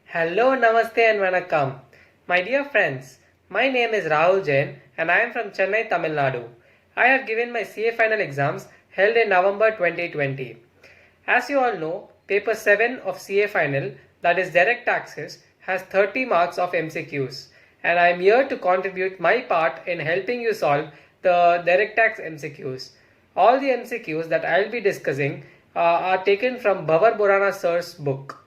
Hello, Namaste and Vanakkam. My dear friends, my name is Rahul Jain and I am from Chennai, Tamil Nadu. I have given my CA final exams held in November 2020. As you all know, paper 7 of CA final, that is direct taxes, has 30 marks of MCQs, and I am here to contribute my part in helping you solve the direct tax MCQs. All the MCQs that I will be discussing are taken from Bhavar Burana sir's book,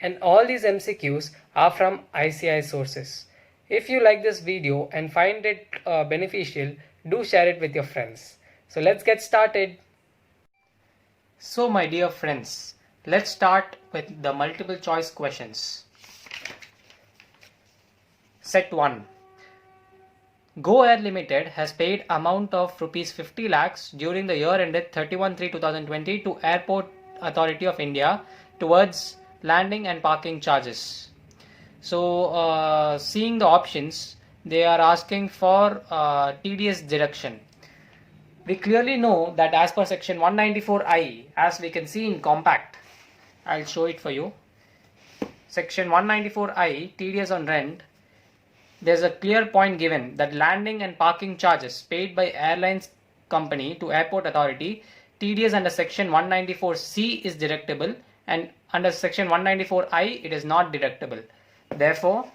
and all these MCQs are from ICI sources. If you like this video and find it beneficial, do share it with your friends. So let's get started. So my dear friends, let's start with the multiple choice questions. Set 1. Go Air Limited has paid amount of rupees 50 lakhs during the year ended 31/3/2020 to Airport Authority of India towards landing and parking charges. So seeing the options, they are asking for TDS deduction. We clearly know that as per section 194I, as we can see in compact, I'll show it for you. Section 194I, TDS on rent, there's a clear point given that landing and parking charges paid by airlines company to airport authority, TDS under section 194C is deductible, and under section 194I it is not deductible. Therefore,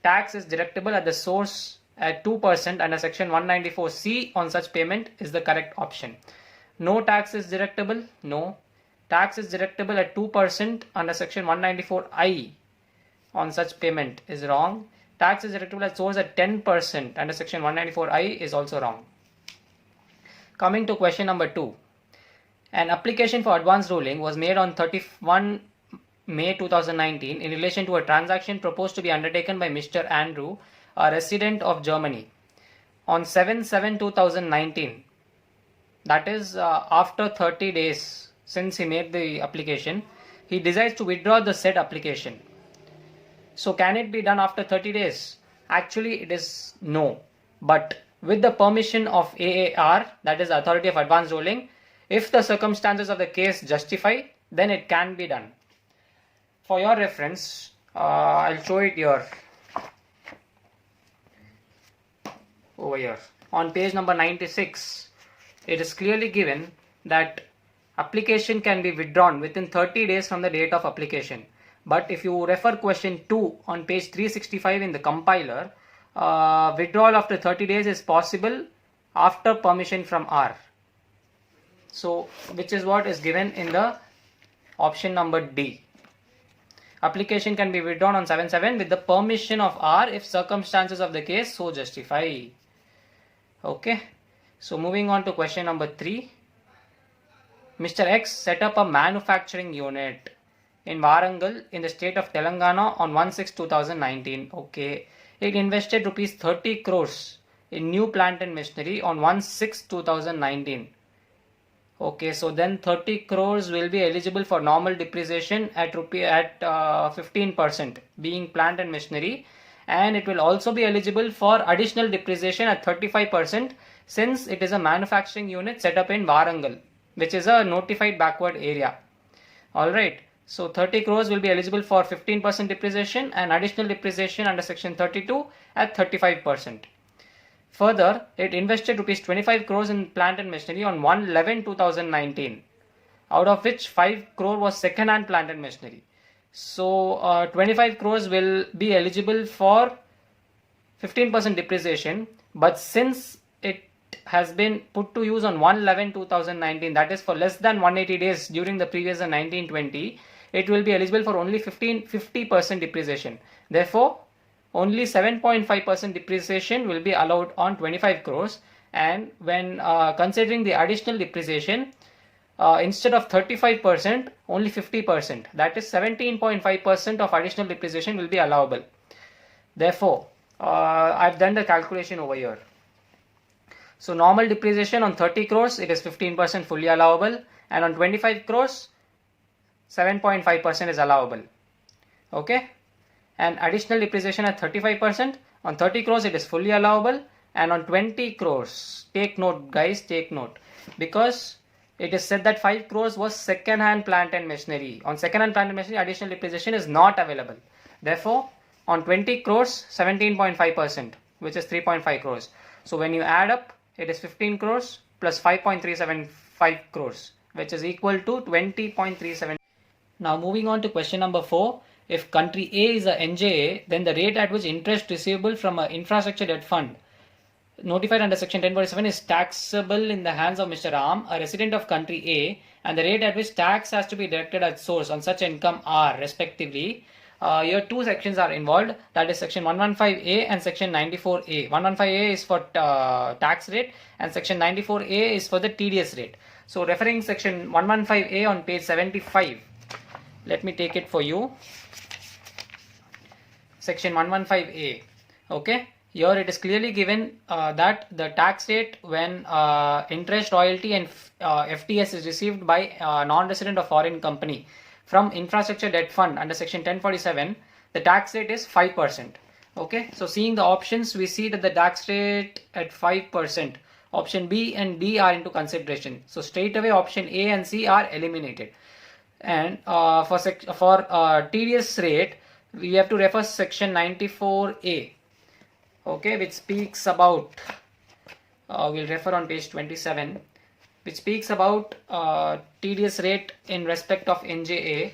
tax is deductible at the source at 2% under section 194C on such payment is the correct option. No tax is deductible. No. Tax is deductible at 2% under section 194I on such payment is wrong. Tax is deductible at source at 10% under section 194I is also wrong. Coming to question number 2. An application for advance ruling was made on 31 May 2019 in relation to a transaction proposed to be undertaken by Mr. Andrew, a resident of Germany. On 7/7/2019, that is after 30 days since he made the application, he decides to withdraw the said application. So can it be done after 30 days? Actually, it is no. But with the permission of AAR, that is Authority of Advance Ruling, if the circumstances of the case justify, then it can be done. For your reference, I'll show it here. Over here. On page number 96, it is clearly given that application can be withdrawn within 30 days from the date of application. But if you refer question 2 on page 365 in the compiler, withdrawal after 30 days is possible after permission from R. So, which is what is given in the option number D. Application can be withdrawn on 7/7 with the permission of R if circumstances of the case so justify. Okay. So, moving on to question number 3. Mr. X set up a manufacturing unit in Warangal in the state of Telangana on 1/6/2019. Okay. It invested rupees 30 crores in new plant and machinery on 1/6/2019. Okay, so then 30 crores will be eligible for normal depreciation at 15% being plant and machinery, and it will also be eligible for additional depreciation at 35% since it is a manufacturing unit set up in Warangal, which is a notified backward area. Alright, so 30 crores will be eligible for 15% depreciation and additional depreciation under section 32 at 35%. Further, it invested rupees 25 crores in plant and machinery on 1/11/2019, out of which 5 crore was second-hand plant and machinery. So 25 crores will be eligible for 15% depreciation, but since it has been put to use on 1/11/2019, that is for less than 180 days during the previous year 1920, it will be eligible for only 50% depreciation. Therefore, only 7.5% depreciation will be allowed on 25 crores, and when considering the additional depreciation, instead of 35%, only 50%, that is 17.5% of additional depreciation will be allowable. Therefore, I've done the calculation over here. So normal depreciation on 30 crores, it is 15% fully allowable, and on 25 crores, 7.5% is allowable. Okay. And additional depreciation at 35%. On 30 crores it is fully allowable, and on 20 crores, take note guys, take note, because it is said that 5 crores was second-hand plant and machinery. On second-hand plant and machinery, additional depreciation is not available. Therefore, on 20 crores, 17.5%, which is 3.5 crores. So when you add up, it is 15 crores plus 5.375 crores, which is equal to 20.37. Now moving on to question number 4. If country A is a NJA, then the rate at which interest receivable from an infrastructure debt fund notified under section 1047 is taxable in the hands of Mr. Ram, a resident of country A, and the rate at which tax has to be deducted at source on such income are respectively. Here two sections are involved, that is section 115A and section 94A. 115A is for tax rate and section 94A is for the TDS rate. So referring section 115A on page 75, let me take it for you. Section 115A. Okay. Here it is clearly given that the tax rate when interest, royalty and FTS is received by non-resident or foreign company from infrastructure debt fund under section 1047, the tax rate is 5%. Okay, so seeing the options, we see that the tax rate at 5%. Option B and D are into consideration. So straight away option A and C are eliminated. And for TDS rate, we have to refer section 94A. Okay, which speaks about, we'll refer on page 27, which speaks about TDS rate in respect of NJA.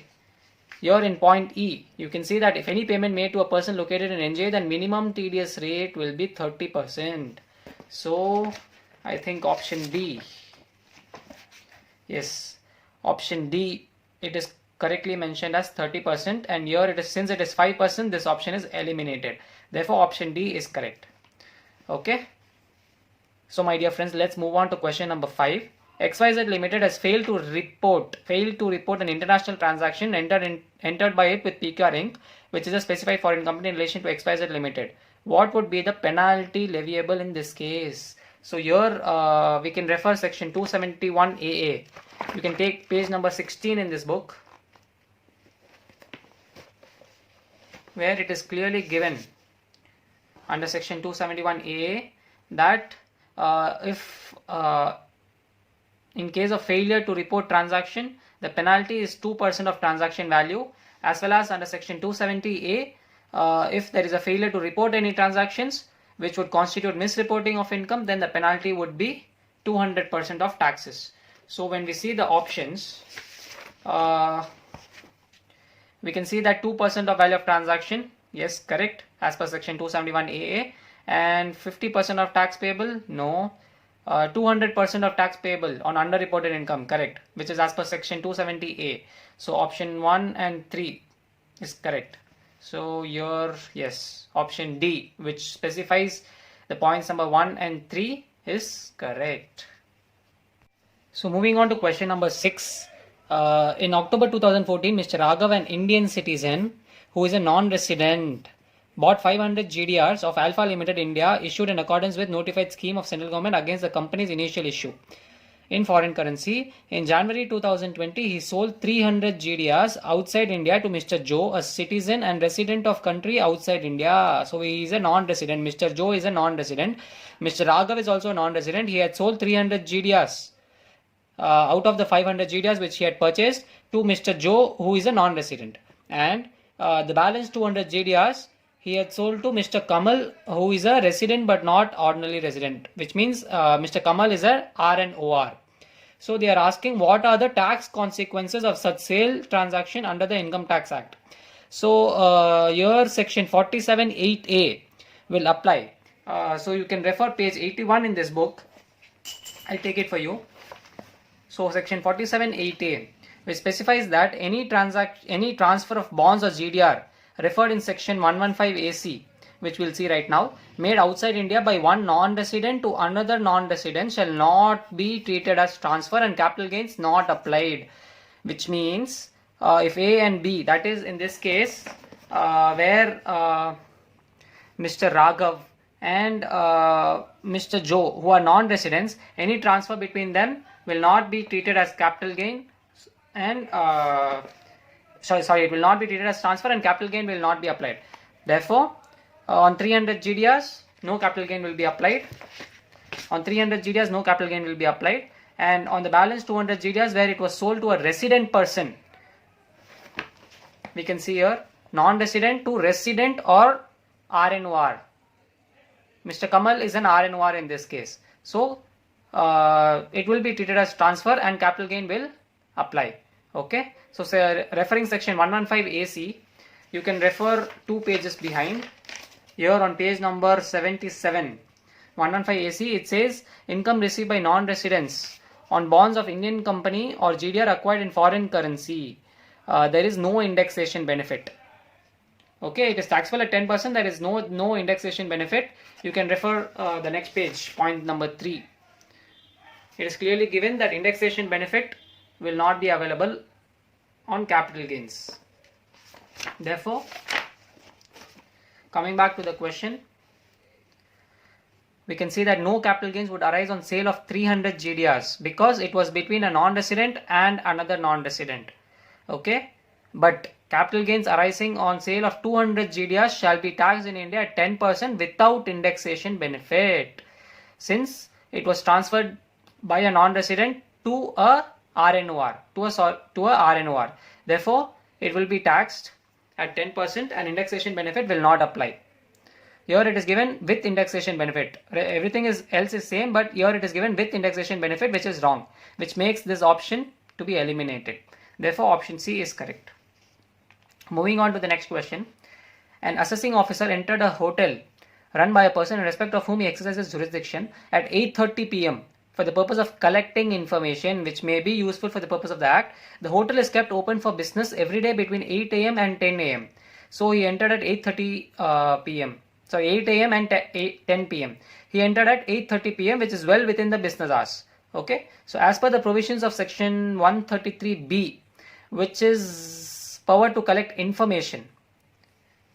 Here in point E, you can see that if any payment made to a person located in NJA, then minimum TDS rate will be 30%. So I think option D, yes, option D, it is correctly mentioned as 30%, and here it is, since it is 5%, this option is eliminated. Therefore option D is correct. Okay, so my dear friends, let's move on to question number 5. XYZ Limited has failed to report an international transaction entered by it with PQR Inc., which is a specified foreign company in relation to XYZ Limited. What would be the penalty leviable in this case? So here we can refer section 271AA. You can take page number 16 in this book, where it is clearly given under section 271AA that if in case of failure to report transaction, the penalty is 2% of transaction value, as well as under section 270A, if there is a failure to report any transactions which would constitute misreporting of income, then the penalty would be 200% of taxes. So when we see the options, we can see that 2% of value of transaction, yes, correct, as per section 271AA, and 50% of tax payable, no. 200% of tax payable on underreported income, correct, which is as per section 270A. So option 1 and 3 is correct. So your, yes, option D, which specifies the points number 1 and 3 is correct. So moving on to question number 6. In October 2014, Mr. Raghav, an Indian citizen who is a non-resident, bought 500 GDRs of Alpha Limited India, issued in accordance with notified scheme of central government against the company's initial issue in foreign currency. In January 2020, he sold 300 GDRs outside India to Mr. Joe, a citizen and resident of country outside India. So he is a non-resident. Mr. Joe is a non-resident. Mr. Raghav is also a non-resident. He had sold 300 GDRs out of the 500 GDRs which he had purchased to Mr. Joe, who is a non-resident. And the balance 200 GDRs he had sold to Mr. Kamal, who is a resident but not ordinary resident, which means Mr. Kamal is a RNOR. So they are asking what are the tax consequences of such sale transaction under the Income Tax Act. So here section 47(8)(a) will apply. So you can refer page 81 in this book. I'll take it for you. So section 47(8)(a), which specifies that any transfer of bonds or GDR referred in section 115AC, which we'll see right now, made outside India by one non-resident to another non-resident shall not be treated as transfer and capital gains not applied. Which means if A and B, that is in this case where Mr. Raghav and Mr. Joe, who are non-residents, any transfer between them will not be treated as capital gain and it will not be treated as transfer and capital gain will not be applied. Therefore, on 300 GDRs, no capital gain will be applied. On 300 GDRs, no capital gain will be applied. and on the balance 200 GDRs where it was sold to a resident person. We can see here non-resident to resident or RNOR. Mr. Kamal is an RNOR in this case. So it will be treated as transfer and capital gain will apply. Okay. So referring section 115 AC, you can refer 2 pages behind. Here on page number 77, 115 AC, it says income received by non-residents on bonds of Indian company or GDR acquired in foreign currency. There is no indexation benefit. Okay, it is taxable at 10%. There is no indexation benefit. You can refer the next page, point number 3. It is clearly given that indexation benefit will not be available on capital gains. Therefore, coming back to the question, we can see that no capital gains would arise on sale of 300 GDRs because it was between a non-resident and another non-resident. Okay, but capital gains arising on sale of 200 GDRs shall be taxed in India at 10% without indexation benefit, since it was transferred by a non-resident to a RNOR, to a RNOR. Therefore, it will be taxed at 10% and indexation benefit will not apply. Here it is given with indexation benefit. Everything else is same, but here it is given with indexation benefit, which is wrong, which makes this option to be eliminated. Therefore, option C is correct. Moving on to the next question. An assessing officer entered a hotel run by a person in respect of whom he exercises jurisdiction at 8:30 p.m. for the purpose of collecting information which may be useful for the purpose of the act. The hotel is kept open for business every day between 8 a.m. and 10 a.m. So he entered at 8:30 p.m. So 8 a.m. and 10 p.m. He entered at 8:30 p.m. which is well within the business hours. Okay. So as per the provisions of section 133B, which is power to collect information.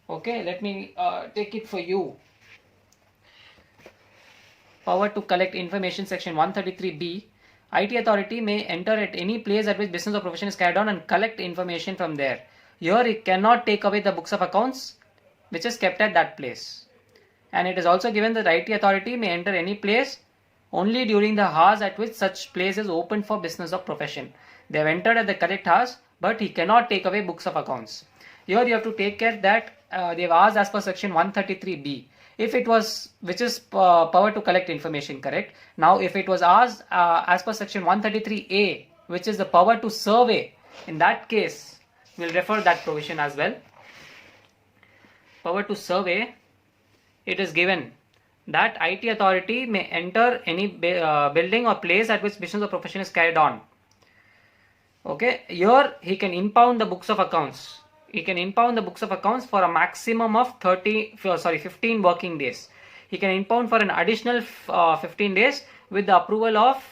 Okay, let me take it for you. Power to collect information, section 133B. IT authority may enter at any place at which business or profession is carried on and collect information from there. Here it cannot take away the books of accounts which is kept at that place. And it is also given that IT authority may enter any place only during the hours at which such place is open for business or profession. They have entered at the correct hours, but he cannot take away books of accounts. Here you have to take care that they have asked as per section 133B. If it was, which is power to collect information, correct? Now if it was asked as per section 133A, which is the power to survey, in that case we'll refer that provision as well. Power to survey, it is given that IT authority may enter any building or place at which business or profession is carried on. Okay, here he can impound the books of accounts. He can impound the books of accounts for a maximum of 15 working days. He can impound for an additional 15 days with the approval of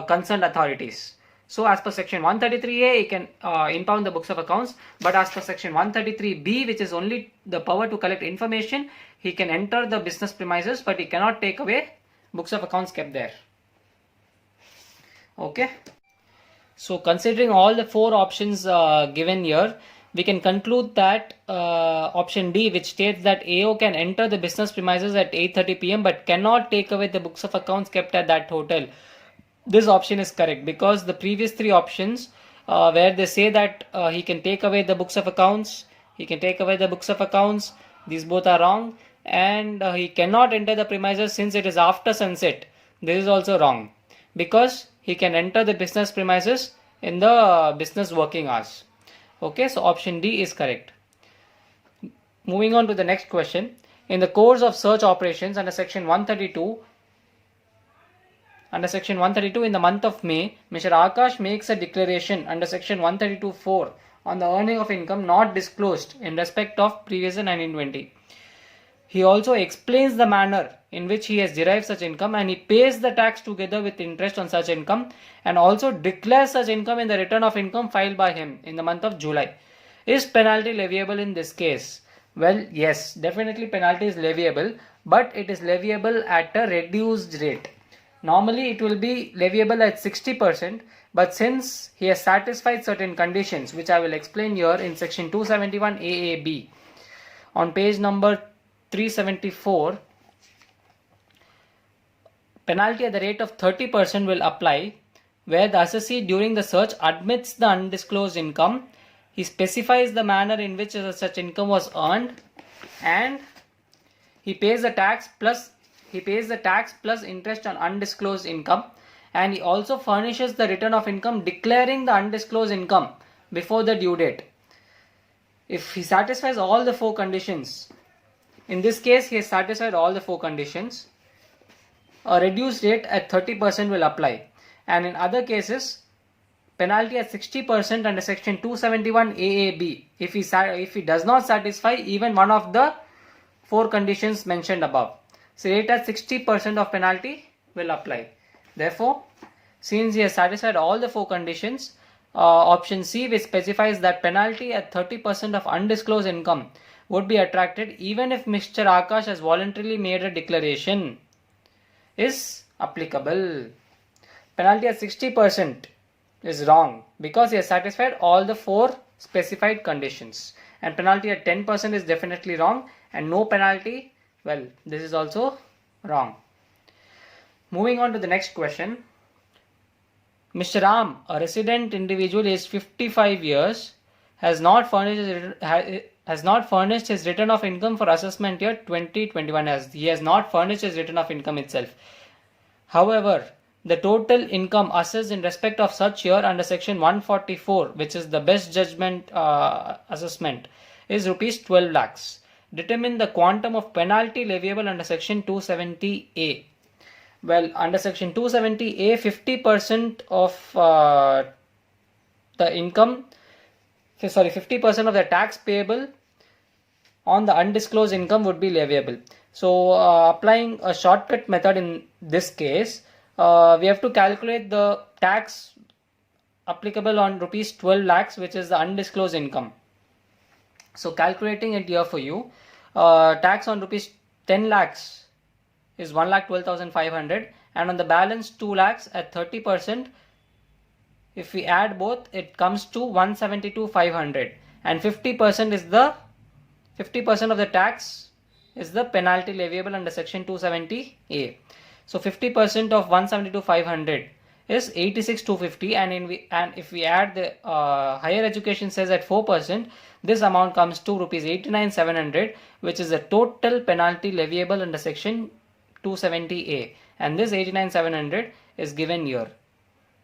concerned authorities. So as per section 133A, he can impound the books of accounts, but as per section 133B, which is only the power to collect information, he can enter the business premises, but he cannot take away books of accounts kept there. Okay. So considering all the 4 options given here, we can conclude that option D, which states that AO can enter the business premises at 8:30 p.m. but cannot take away the books of accounts kept at that hotel. This option is correct because the previous 3 options where they say that he can take away the books of accounts, these both are wrong, and he cannot enter the premises since it is after sunset. This is also wrong because he can enter the business premises in the business working hours. Okay, so option D is correct. Moving on to the next question. In the course of search operations under section 132, in the month of May, Mr. Akash makes a declaration under section 132(4) on the earning of income not disclosed in respect of previous year 1920. He also explains the manner in which he has derived such income, and he pays the tax together with interest on such income, and also declares such income in the return of income filed by him in the month of July. Is penalty leviable in this case? Well, yes, definitely penalty is leviable, but it is leviable at a reduced rate. Normally it will be leviable at 60%, but since he has satisfied certain conditions, which I will explain here in section 271 AAB on page number 374, penalty at the rate of 30% will apply where the assessee during the search admits the undisclosed income, he specifies the manner in which such income was earned, and he pays the tax plus interest on undisclosed income, and he also furnishes the return of income declaring the undisclosed income before the due date. If he satisfies all the four conditions, in this case he has satisfied all the four conditions, a reduced rate at 30% will apply, and in other cases penalty at 60% under section 271 AAB if he does not satisfy even one of the four conditions mentioned above. So rate at 60% of penalty will apply. Therefore, since he has satisfied all the four conditions, option C, which specifies that penalty at 30% of undisclosed income would be attracted even if Mr. Akash has voluntarily made a declaration, is applicable. Penalty at 60% is wrong because he has satisfied all the four specified conditions, and penalty at 10% is definitely wrong, and no penalty, well, this is also wrong. Moving on to the next question. Mr. Ram, a resident individual aged 55 years, has not furnished his return of income for assessment year 2021, as he has not furnished his return of income itself. However, the total income assessed in respect of such year under section 144, which is the best judgment assessment, is rupees 12 lakhs. Determine the quantum of penalty leviable under section 270A. Well, under section 270A, 50% of the income, 50% of the tax payable on the undisclosed income would be leviable. So, applying a shortcut method in this case, we have to calculate the tax applicable on rupees 12 lakhs, which is the undisclosed income. So, calculating it here for you, tax on rupees 10 lakhs is 1,12,500, and on the balance 2 lakhs at 30%, if we add both, it comes to 172,500, and 50% of the tax is the penalty leviable under section 270A. So 50% of 172,500 is 86,250, and if we add the higher education says at 4%, this amount comes to rupees 89,700, which is the total penalty leviable under section 270A, and this 89,700 is given here.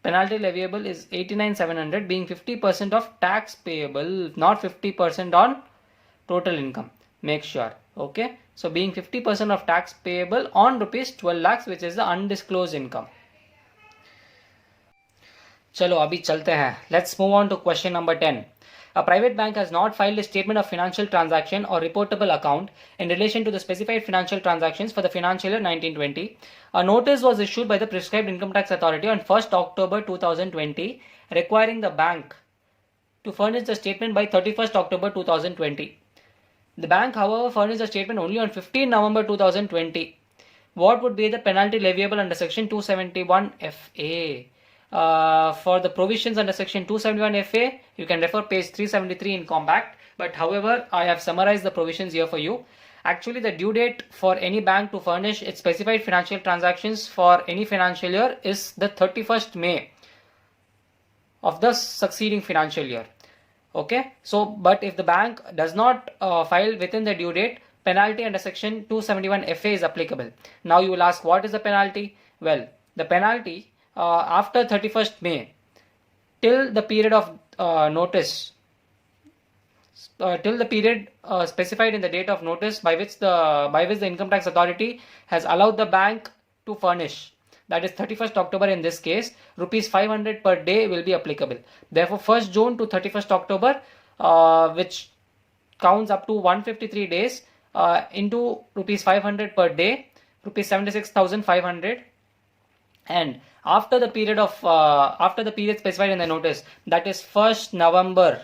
Penalty leviable is 89,700, being 50% of tax payable, not 50% on total income. Make sure, okay? So being 50% of tax payable on rupees 12 lakhs, which is the undisclosed income. Chalo, abhi chalte hain. Let's move on to question number 10. A private bank has not filed a statement of financial transaction or reportable account in relation to the specified financial transactions for the financial year 1920. A notice was issued by the prescribed income tax authority on 1st October 2020, requiring the bank to furnish the statement by 31st October 2020. The bank, however, furnished the statement only on 15 November 2020. What would be the penalty leviable under section 271 FA? For the provisions under section 271 FA, you can refer page 373 in compact, but however, I have summarized the provisions here for you. Actually, the due date for any bank to furnish its specified financial transactions for any financial year is the 31st May of the succeeding financial year. Okay, so but if the bank does not file within the due date, penalty under section 271 FA is applicable. Now you will ask, what is the penalty? Well, the penalty after 31st May till the period of notice, till the period specified in the date of notice by which the income tax authority has allowed the bank to furnish, that is 31st October in this case, rupees 500 per day will be applicable. Therefore 1st June to 31st October, which counts up to 153 days, into rupees 500 per day, rupees 76,500, and after the period specified in the notice, that is 1st November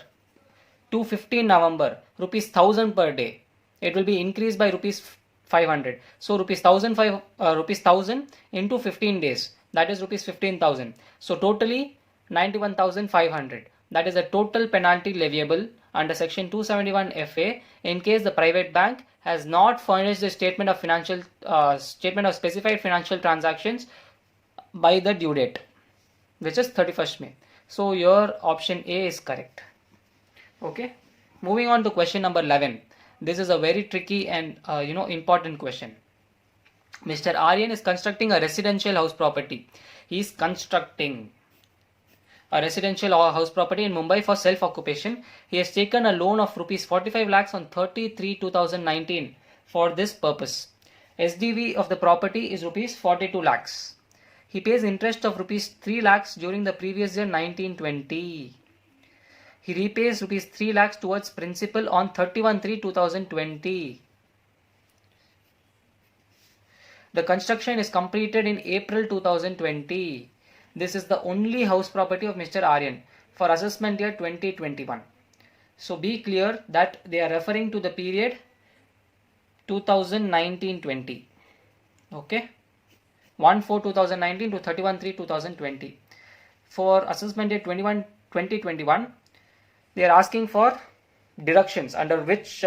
to 15 November, rupees 1,000 per day, it will be increased by rupees 500. So rupees 1,000 into 15 days, that is rupees 15,000. So totally 91,500. That is the total penalty leviable under section 271 FA in case the private bank has not furnished the statement of specified financial transactions by the due date, which is 31st May. So your option A is correct. Okay, moving on to question number 11. This is a very tricky and important question. Mr. Aryan is constructing a residential house property. He is constructing a residential house property in Mumbai for self-occupation. He has taken a loan of rupees 45 lakhs on 30/3/2019 for this purpose. SDV of the property is rupees 42 lakhs. He pays interest of rupees 3 lakhs during the previous year 1920. He repays rupees 3 lakhs towards principal on 31/3/2020. The construction is completed in April 2020. This is the only house property of Mr. Aryan for assessment year 2021. So be clear that they are referring to the period 2019-20. Okay, 1/4/2019 to 31/3/2020. For assessment year 2021, they are asking for deductions, under which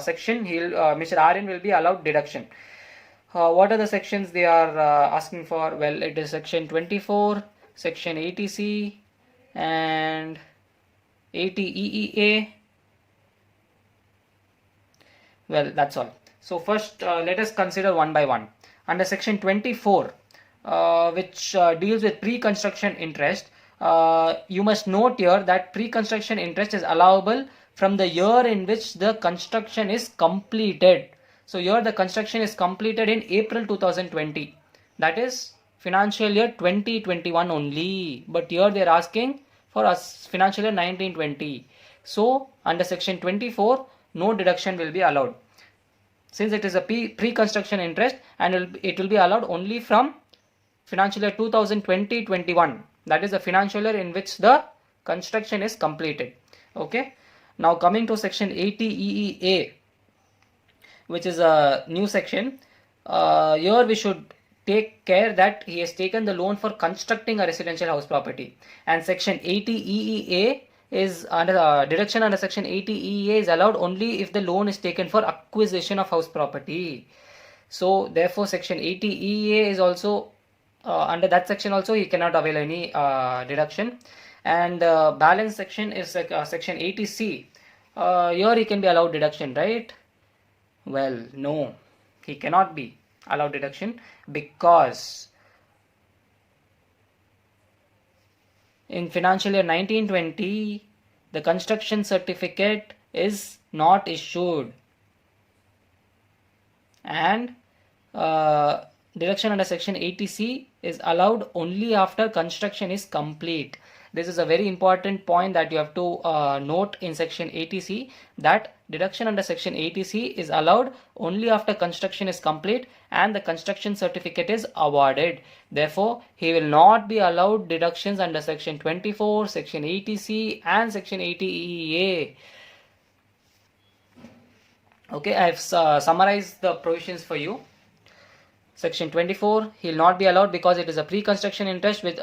section Mr. Aryan will be allowed deduction. What are the sections they are asking for? Well, it is section 24, section 80C and 80EEA. Well, that's all. So first let us consider one by one. Under section 24, which deals with pre-construction interest, you must note here that pre-construction interest is allowable from the year in which the construction is completed. So here the construction is completed in April 2020. That is financial year 2021 only. But here they are asking for us financial year 1920. So under section 24, no deduction will be allowed, since it is a pre-construction interest, and it will be allowed only from financial year 2020-21. That is the financial year in which the construction is completed. Okay. Now coming to section 80EEA, which is a new section. Here we should take care that he has taken the loan for constructing a residential house property. And section 80EEA is under deduction under section 80EEA is allowed only if the loan is taken for acquisition of house property. So therefore section 80EEA is also under that section also he cannot avail any deduction. And balance section is section 80C. Here he can be allowed deduction, right? Well, no, he cannot be allowed deduction, because in financial year 1920 the construction certificate is not issued, and deduction under section 80C is allowed only after construction is complete. This is a very important point that you have to note in section 80C, that deduction under section 80C is allowed only after construction is complete and the construction certificate is awarded. Therefore, he will not be allowed deductions under section 24, section 80C and section 80EA. Okay, I have summarized the provisions for you. Section 24, he will not be allowed because it is a pre-construction interest which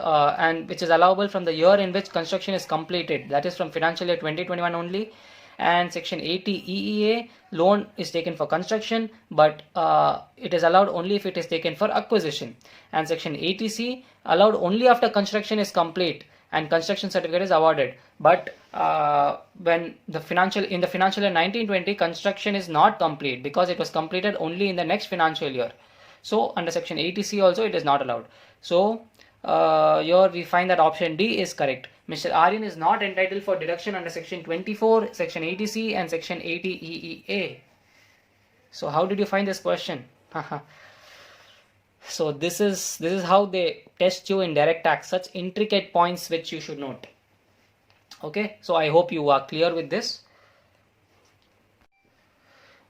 is allowable from the year in which construction is completed, that is from financial year 2021 only. And section 80 EEA, loan is taken for construction, but it is allowed only if it is taken for acquisition. And section 80C, allowed only after construction is complete and construction certificate is awarded. But when the financial year 1920, construction is not complete because it was completed only in the next financial year. So under section 80C also it is not allowed. So here we find that option D is correct. Mr. Aryan is not entitled for deduction under section 24, section 80C and section 80 EEA. So how did you find this question? So this is how they test you in direct tax, such intricate points which you should note. Okay, so I hope you are clear with this.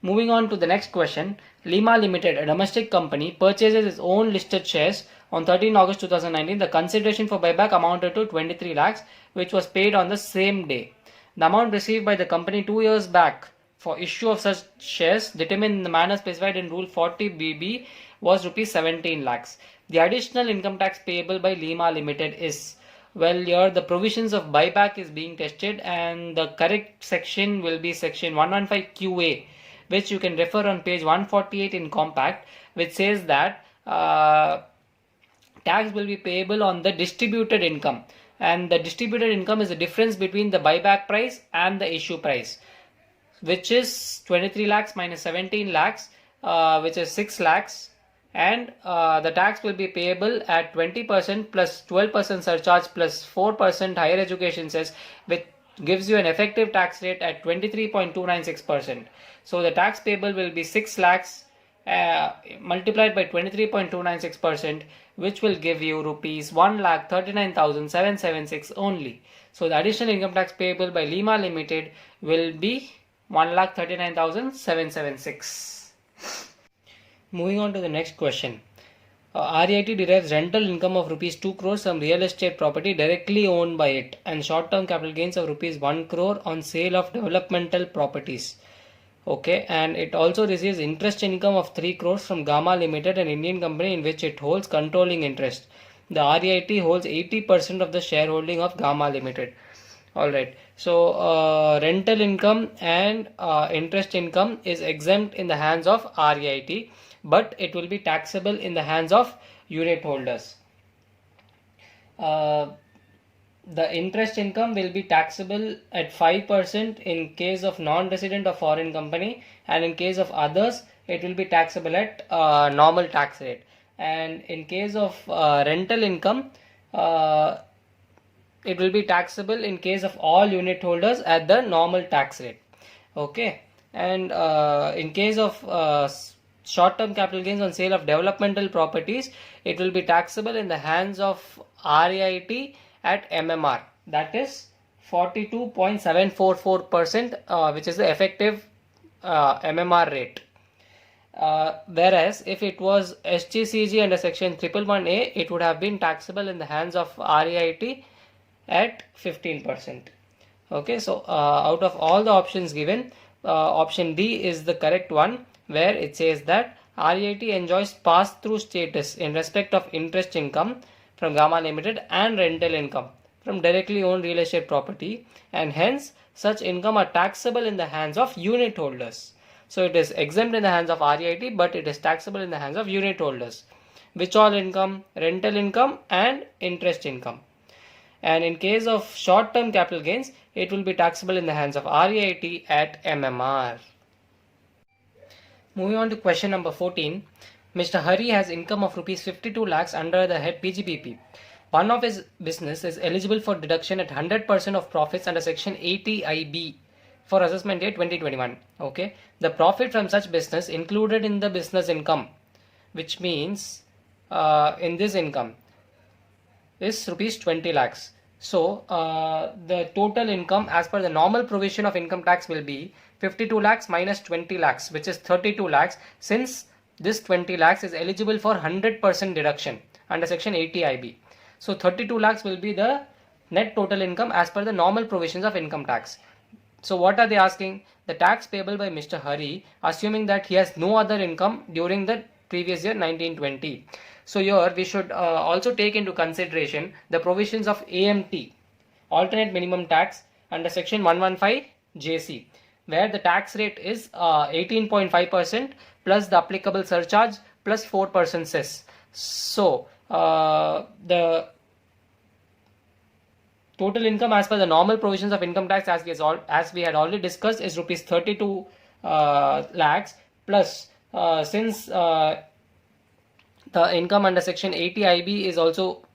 Moving on to the next question. Lima Limited, a domestic company, purchases its own listed shares on 13 August 2019. The consideration for buyback amounted to 23 lakhs, which was paid on the same day. The amount received by the company 2 years back for issue of such shares, determined in the manner specified in Rule 40BB, was rupees 17 lakhs. The additional income tax payable by Lima Limited is Well, here the provisions of buyback is being tested, and the correct section will be section 115 QA, which you can refer on page 148 in compact, which says that tax will be payable on the distributed income, and the distributed income is the difference between the buyback price and the issue price, which is 23 lakhs minus 17 lakhs, which is 6 lakhs, and the tax will be payable at 20% plus 12% surcharge plus 4% higher education cess, which gives you an effective tax rate at 23.296%. So the tax payable will be 6 lakhs multiplied by 23.296%, which will give you rupees 1,39,776 only. So the additional income tax payable by Lima Limited will be 1,39,776. Moving on to the next question. REIT derives rental income of rupees 2 crores from real estate property directly owned by it, and short-term capital gains of rupees 1 crore on sale of developmental properties. Okay, and it also receives interest income of 3 crores from Gamma Limited, an Indian company in which it holds controlling interest. The REIT holds 80% of the shareholding of Gamma Limited. Alright, so rental income and interest income is exempt in the hands of REIT, but it will be taxable in the hands of unit holders. The interest income will be taxable at 5% in case of non-resident or foreign company, and in case of others it will be taxable at normal tax rate. And in case of rental income, it will be taxable in case of all unit holders at the normal tax rate. Okay, and in case of short-term capital gains on sale of developmental properties, it will be taxable in the hands of REIT at MMR, that is 42.744%, which is the effective MMR rate. Whereas if it was SGCG under section 111A, it would have been taxable in the hands of REIT at 15%. Okay, so out of all the options given, option D is the correct one, where it says that REIT enjoys pass-through status in respect of interest income from Gamma Limited and rental income from directly owned real estate property, and hence such income are taxable in the hands of unit holders. So it is exempt in the hands of REIT, but it is taxable in the hands of unit holders. Which all income? Rental income and interest income. And in case of short-term capital gains, it will be taxable in the hands of REIT at MMR. Moving on to question number 14. Mr. Hari has income of rupees 52 lakhs under the head PGBP. One of his business is eligible for deduction at 100% of profits under section 80IB for assessment year 2021. Okay, the profit from such business included in the business income, which means in this income is rupees 20 lakhs. So the total income as per the normal provision of income tax will be 52 lakhs minus 20 lakhs, which is 32 lakhs, since this 20 lakhs is eligible for 100% deduction under section 80IB. So 32 lakhs will be the net total income as per the normal provisions of income tax. So what are they asking? The tax payable by Mr. Hari, assuming that he has no other income during the previous year 1920. So here we should also take into consideration the provisions of AMT, alternate minimum tax, under section 115 JC, where the tax rate is 18.5% plus the applicable surcharge plus 4% cess. So the total income as per the normal provisions of income tax, as we had already discussed, is rupees 32 lakhs plus since the income under section 80IB is also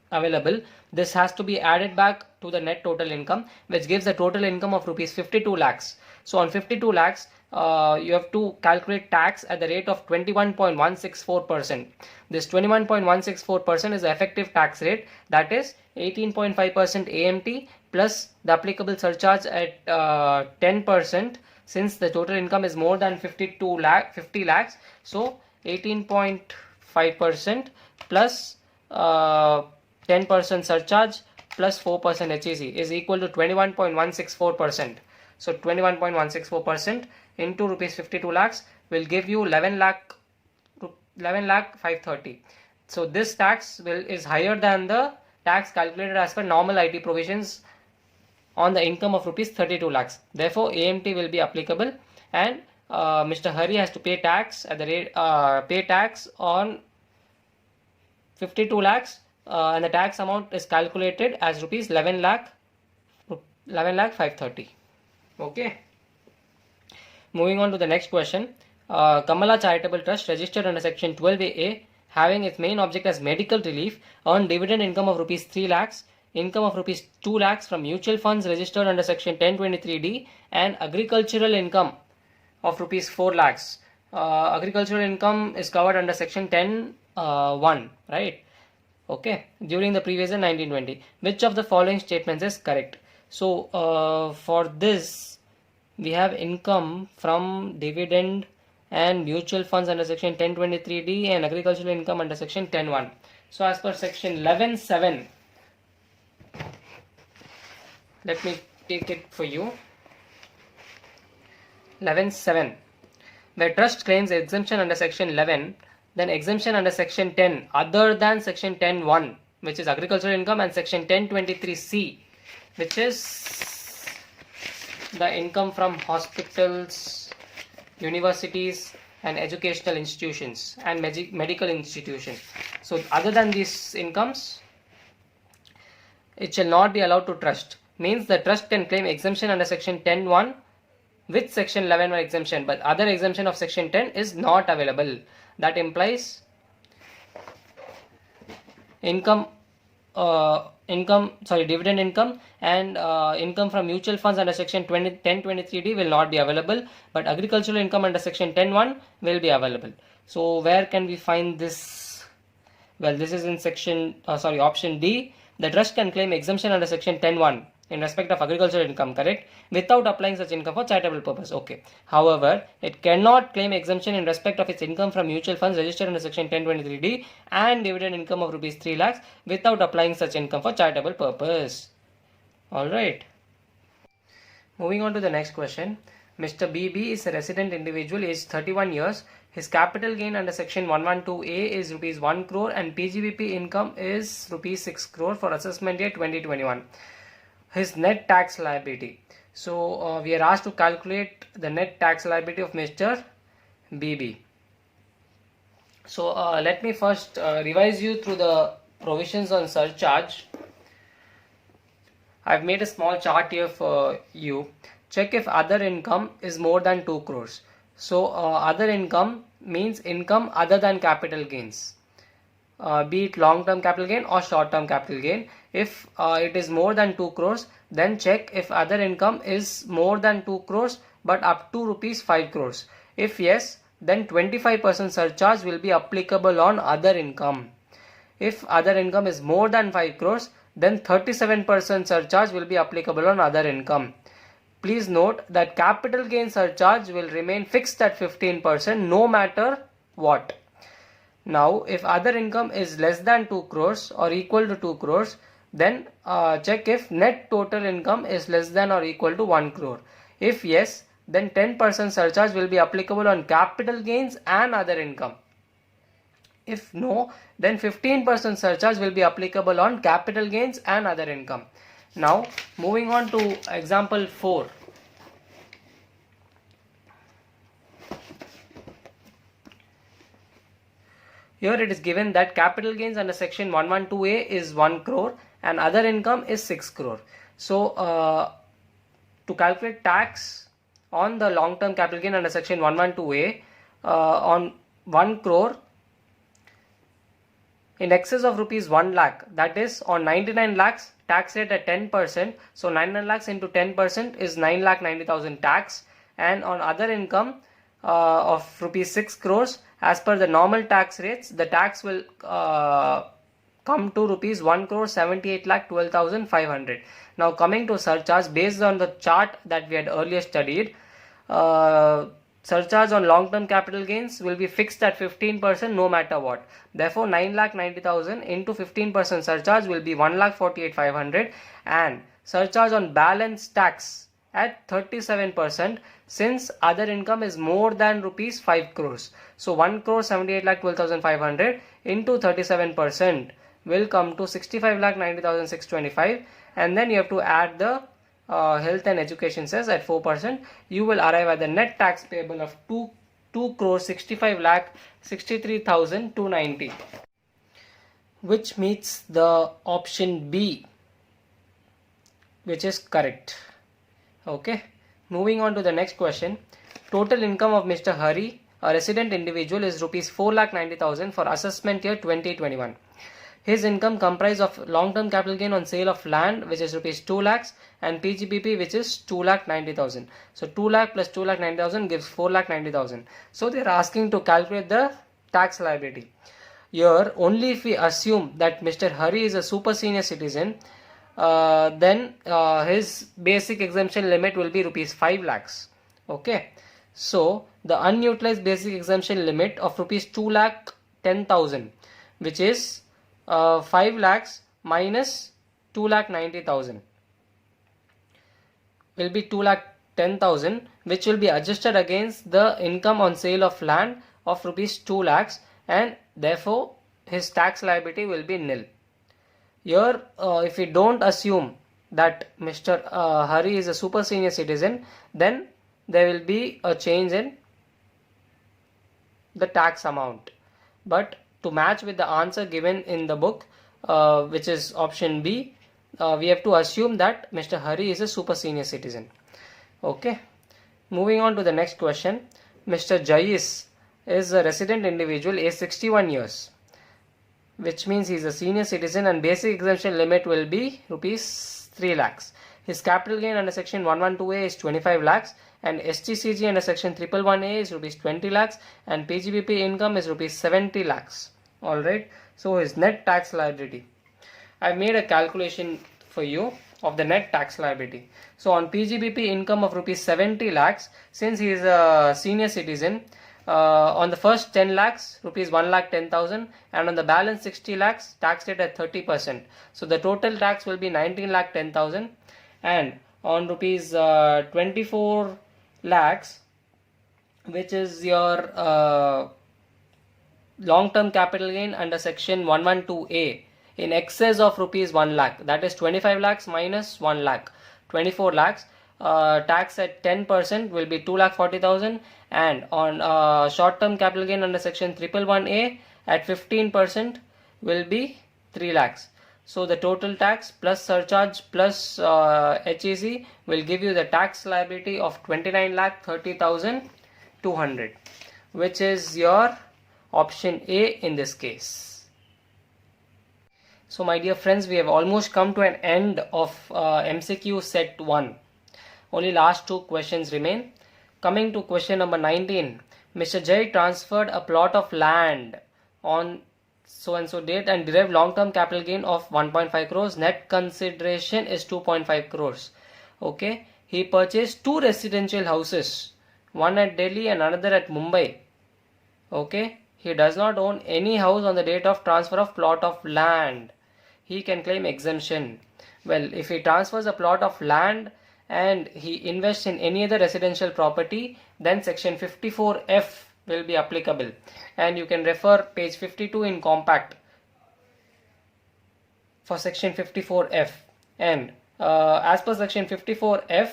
available, this has to be added back to the net total income, which gives a total income of rupees 52 lakhs. So on 52 lakhs, you have to calculate tax at the rate of 21.164%. This 21.164% is the effective tax rate, that is 18.5% AMT plus the applicable surcharge at 10%, since the total income is more than 50 lakhs. So 18.5% plus 10% surcharge plus 4% HEC is equal to 21.164%. So 21.164% into rupees 52 lakhs will give you 11 lakh 530. So this tax is higher than the tax calculated as per normal IT provisions on the income of rupees 32 lakhs. Therefore, AMT will be applicable, and Mr. Hari has to pay tax at the rate pay tax on 52 lakhs, and the tax amount is calculated as rupees 11 lakh 530. Okay. Moving on to the next question. Kamala Charitable Trust, registered under section 12A, having its main object as medical relief, earned dividend income of rupees 3 lakhs, income of rupees 2 lakhs from mutual funds registered under section 1023D, and agricultural income of rupees 4 lakhs. Agricultural income is covered under section 10(1), right? Okay, during the previous year 1920. Which of the following statements is correct? So for this, we have income from dividend and mutual funds under section 1023D, and agricultural income under section 10(1). So as per section 11(7), let me take it for you. 11(7), where trust claims exemption under section 11, then exemption under section 10 other than section 10(1), which is agricultural income, and section 1023C, which is the income from hospitals, universities, and educational institutions and medical institutions. So other than these incomes, it shall not be allowed to trust. Means the trust can claim exemption under section 10(1) with section 11 exemption, but other exemption of section 10 is not available. That implies dividend income and income from mutual funds under section 1023D will not be available, but agricultural income under section 10(1) will be available. So where can we find this? Well, this is in section option D. The trust can claim exemption under section 10(1) in respect of agricultural income, correct, without applying such income for charitable purpose. Okay. However, it cannot claim exemption in respect of its income from mutual funds registered under section 1023D and dividend income of rupees 3 lakhs without applying such income for charitable purpose. Alright. Moving on to the next question. Mr. BB is a resident individual aged 31 years. His capital gain under section 112A is rupees 1 crore and PGBP income is rupees 6 crore for assessment year 2021. His net tax liability. So we are asked to calculate the net tax liability of Mr. BB. So let me first revise you through the provisions on surcharge. I've made a small chart here for you. Check if other income is more than 2 crores. So other income means income other than capital gains. Be it long-term capital gain or short-term capital gain. If it is more than 2 crores, then check if other income is more than 2 crores but up to rupees 5 crores. If yes, then 25% surcharge will be applicable on other income. If other income is more than 5 crores, then 37% surcharge will be applicable on other income. Please note that capital gain surcharge will remain fixed at 15% no matter what. Now, if other income is less than 2 crores or equal to 2 crores, then check if net total income is less than or equal to 1 crore. If yes, then 10% surcharge will be applicable on capital gains and other income. If no, then 15% surcharge will be applicable on capital gains and other income. Now, moving on to example 4. Here it is given that capital gains under section 112A is 1 crore and other income is 6 crore. So, to calculate tax on the long-term capital gain under section 112A on 1 crore in excess of rupees 1 lakh, that is on 99 lakhs, tax rate at 10%. So 99 lakhs into 10% is 9,90,000 tax, and on other income of rupees 6 crores, as per the normal tax rates, the tax will come to rupees 1 crore 78 lakh 12,500. Now coming to surcharge, based on the chart that we had earlier studied, surcharge on long-term capital gains will be fixed at 15% no matter what. Therefore 9,90,000 into 15% surcharge will be 1,48,500, and surcharge on balance tax at 37% since other income is more than rupees 5 crores. So 1 crore 78 lakh 12,500 into 37%, will come to 65,90,625, and then you have to add the health and education cess at 4%. You will arrive at the net tax payable of 2 crore 65 lakh 63,290, which meets the option B, which is correct. Okay, moving on to the next question. Total income of Mr. Hari, a resident individual, is rupees 4,90,000 for assessment year 2021. His income comprised of long-term capital gain on sale of land, which is rupees 2 lakhs, and PGBP, which is 2,90,000. So 2 lakh plus 2,90,000 gives 4,90,000. So they are asking to calculate the tax liability. Here, only if we assume that Mr. Hari is a super senior citizen, then his basic exemption limit will be rupees 5 lakhs. Okay, so the unutilized basic exemption limit of rupees 2,10,000, which is 5 lakhs minus 2,90,000, will be 2,10,000, which will be adjusted against the income on sale of land of rupees 2 lakhs, and therefore his tax liability will be nil. Here, if we don't assume that Mr. Hari is a super senior citizen, then there will be a change in the tax amount. But to match with the answer given in the book, which is option B, we have to assume that Mr. Hari is a super senior citizen. Okay, moving on to the next question. Mr. Jais is a resident individual, age 61 years, which means he is a senior citizen, and basic exemption limit will be rupees 3 lakhs. His capital gain under section 112A is 25 lakhs, and STCG under section 111A is rupees 20 lakhs, and PGBP income is rupees 70 lakhs. Alright, so his net tax liability, I made a calculation for you of the net tax liability. So on PGBP income of rupees 70 lakhs, since he is a senior citizen, on the first 10 lakhs, rupees 1,10,000, and on the balance 60 lakhs, tax rate at 30%. So the total tax will be 19,10,000, and on rupees 24 lakhs, which is your long-term capital gain under section 112A, in excess of rupees 1 lakh, that is 25 lakhs minus 1 lakh, 24 lakhs, tax at 10% will be 2,40,000, and on short-term capital gain under section 111A at 15% will be 3 lakhs. So the total tax plus surcharge plus HEC will give you the tax liability of 29,30,200, which is your option A in this case. So my dear friends, we have almost come to an end of MCQ set 1. Only last 2 questions remain. Coming to question number 19. Mr. Jay transferred a plot of land on so and so date and derived long-term capital gain of 1.5 crores. Net consideration is 2.5 crores. Okay. He purchased 2 residential houses, one at Delhi and another at Mumbai. Okay. He does not own any house on the date of transfer of plot of land. He can claim exemption. Well, if he transfers a plot of land and he invests in any other residential property, then section 54F will be applicable, and you can refer page 52 in compact for section 54F. And as per section 54F,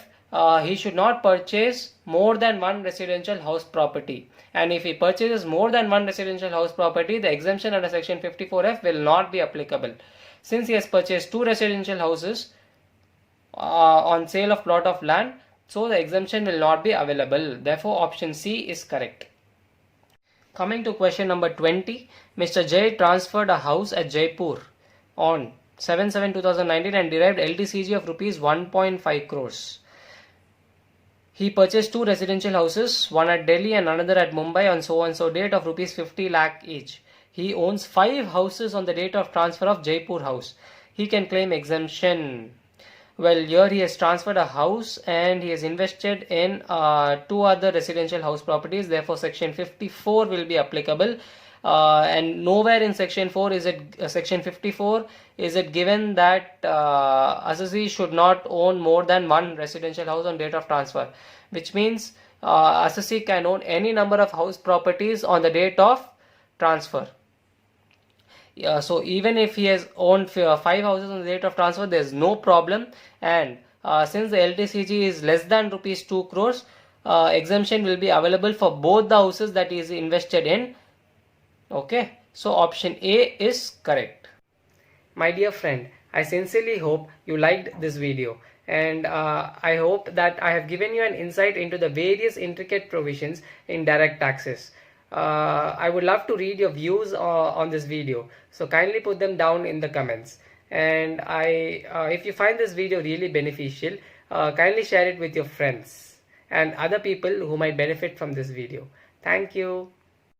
he should not purchase more than one residential house property, and if he purchases more than one residential house property, the exemption under section 54F will not be applicable. Since he has purchased 2 residential houses on sale of plot of land, so the exemption will not be available. Therefore, option C is correct. Coming to question number 20, Mr. Jay transferred a house at Jaipur on 7/7/2019 and derived LTCG of rupees 1.5 crores. He purchased 2 residential houses, one at Delhi and another at Mumbai on so and so date of rupees 50 lakh each. He owns 5 houses on the date of transfer of Jaipur house. He can claim exemption. Well, here he has transferred a house and he has invested in 2 other residential house properties. Therefore, section 54 will be applicable. And nowhere in section 4 is it section 54 is it given that assessee should not own more than one residential house on date of transfer, which means assessee can own any number of house properties on the date of transfer. So even if he has owned 5 houses on the date of transfer, there is no problem. And since the LTCG is less than rupees 2 crores, exemption will be available for both the houses that he is invested in. Okay, so option A is correct. My dear friend, I sincerely hope you liked this video, and I hope that I have given you an insight into the various intricate provisions in direct taxes. I would love to read your views on this video, so kindly put them down in the comments. And if you find this video really beneficial, kindly share it with your friends and other people who might benefit from this video. Thank you.